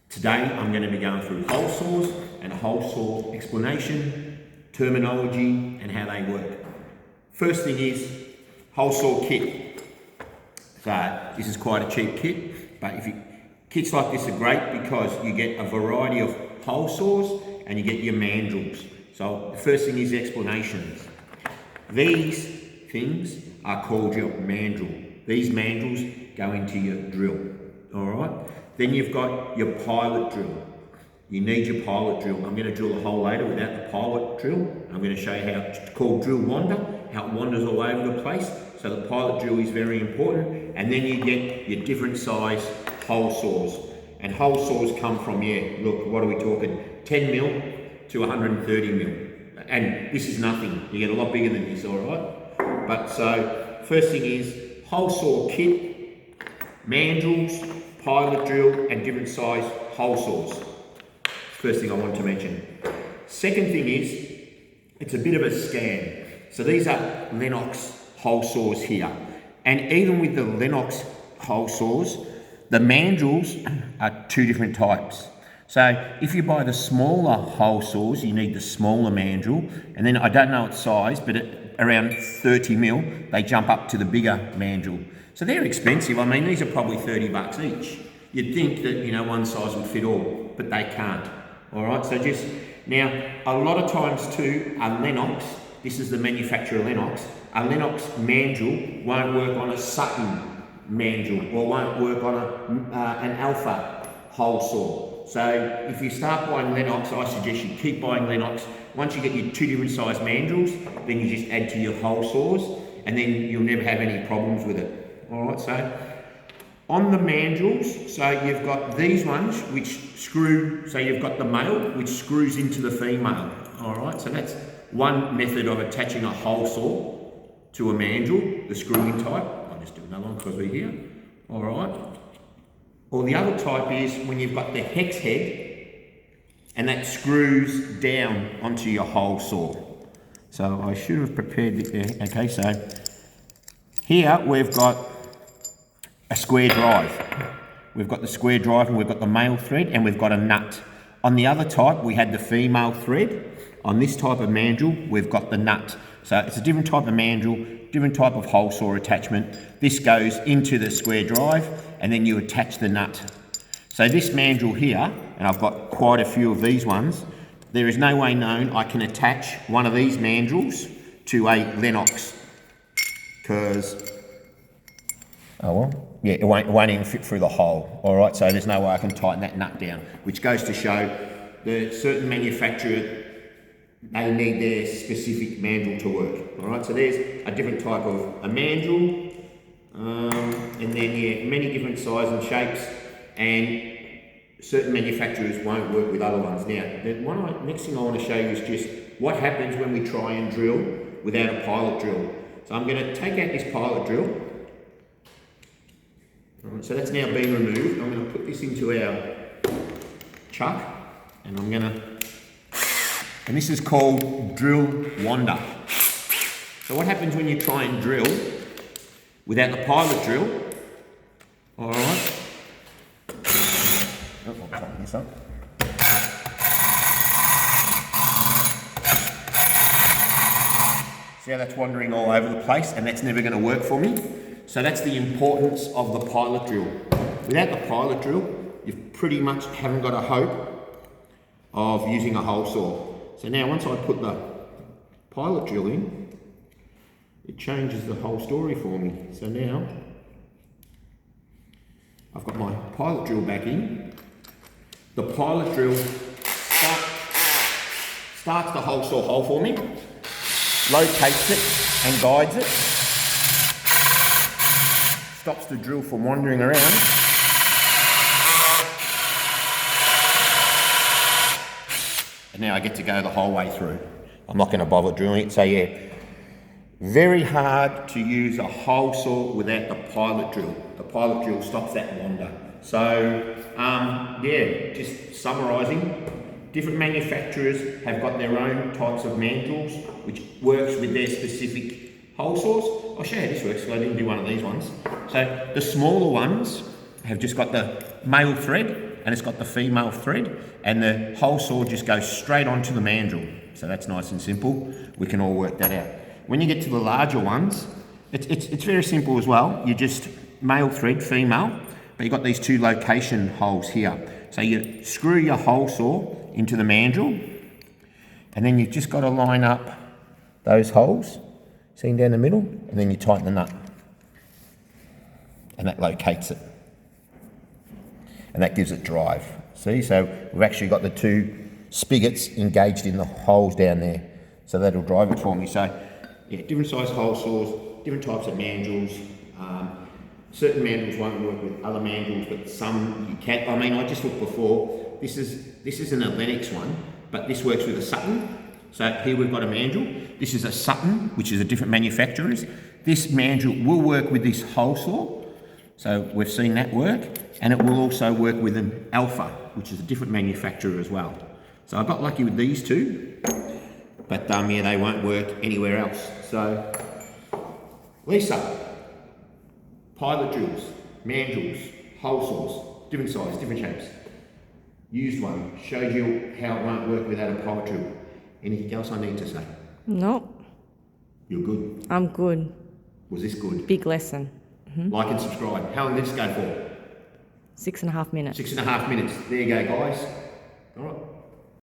Today I'm going to be going through hole saws and a hole saw explanation, terminology and how they work. First thing is hole saw kit. So this is quite a cheap kit, but kits like this are great because you get a variety of hole saws and you get your mandrels. So the first thing is explanations. These things are called your mandrel. These mandrels go into your drill, all right? Then you've got your pilot drill. You need your pilot drill. I'm going to drill a hole later without the pilot drill. I'm going to show you how it's called drill wander, how it wanders all over the place. So the pilot drill is very important. And then you get your different size hole saws. And hole saws come from, look, what are we talking? 10 mil to 130 mil. And this is nothing. You get a lot bigger than this, all right? But so, first thing is hole saw kit, mandrels, pilot drill, and different size hole saws. First thing I want to mention. Second thing is, it's a bit of a scam. So these are Lennox hole saws here. And even with the Lennox hole saws, the mandrels are two different types. So if you buy the smaller hole saws, you need the smaller mandrel. And then I don't know its size, but at around 30 mil, they jump up to the bigger mandrel. So they're expensive. I mean, these are probably 30 bucks each. You'd think that, one size would fit all, but they can't. All right, so now, a lot of times too, a Lennox, this is the manufacturer Lennox, a Lennox mandrel won't work on a Sutton mandrel or won't work on an Alpha hole saw. So if you start buying Lennox, I suggest you keep buying Lennox. Once you get your two different size mandrels, then you just add to your hole saws and then you'll never have any problems with it. All right, so on the mandrels, so you've got these ones which screw, so you've got the male which screws into the female. All right, so that's one method of attaching a hole saw to a mandrel, the screw-in type. I'll just do another one because we're here. All right. Or the other type is when you've got the hex head and that screws down onto your hole saw. So I should have prepared it. Okay, so here we've got a square drive. We've got the square drive and we've got the male thread and we've got a nut. On the other type, we had the female thread. On this type of mandrel, we've got the nut. So it's a different type of mandrel, different type of hole saw attachment. This goes into the square drive and then you attach the nut. So this mandrel here, and I've got quite a few of these ones, there is no way known I can attach one of these mandrels to a Lennox because, it won't even fit through the hole. All right, so there's no way I can tighten that nut down, which goes to show that certain manufacturer, they need their specific mandrel to work. All right, so there's a different type of a mandrel, and then many different sizes and shapes, and certain manufacturers won't work with other ones. Now, the next thing I want to show you is just what happens when we try and drill without a pilot drill. So I'm going to take out this pilot drill. All right, so that's now been removed. I'm going to put this into our chuck, and and this is called drill wander. So what happens when you try and drill without the pilot drill? All right. I'll tighten this up. See how that's wandering all over the place, and that's never going to work for me. So that's the importance of the pilot drill. Without the pilot drill, you pretty much haven't got a hope of using a hole saw. So now once I put the pilot drill in, it changes the whole story for me. So now I've got my pilot drill back in. The pilot drill starts the hole saw hole for me, locates it and guides it, stops the drill from wandering around, and now I get to go the whole way through. I'm not going to bother drilling it, so very hard to use a hole saw without the pilot drill. The pilot drill stops that wander. So, just summarising, different manufacturers have got their own types of mandrels, which works with their specific hole saws. I'll show you how this works, because I didn't do one of these ones. So the smaller ones have just got the male thread and it's got the female thread, and the hole saw just goes straight onto the mandrel. So that's nice and simple. We can all work that out. When you get to the larger ones, it's very simple as well. You just male thread, female, but you've got these two location holes here. So you screw your hole saw into the mandrel, and then you've just got to line up those holes, seen down the middle, and then you tighten the nut. And that locates it. And that gives it drive. See, so we've actually got the two spigots engaged in the holes down there. So that'll drive it for me. So, yeah, different size hole saws, different types of mandrels. Certain mandrels won't work with other mandrels, but some you can. I mean, I just looked before. This is an Lennox one, but this works with a Sutton. So here we've got a mandrel. This is a Sutton, which is a different manufacturer's. This mandrel will work with this hole saw. So we've seen that work, and it will also work with an Alpha, which is a different manufacturer as well. So I got lucky with these two, but yeah, they won't work anywhere else. So Lisa, pilot drills, mandrels, hole saws, different size, different shapes. Used one, showed you how it won't work without a pilot drill. Anything else I need to say? No. You're good? I'm good. Was this good? Big lesson. Like and subscribe. How long did this go for? 6.5 minutes. 6.5 minutes. There you go, guys. All right.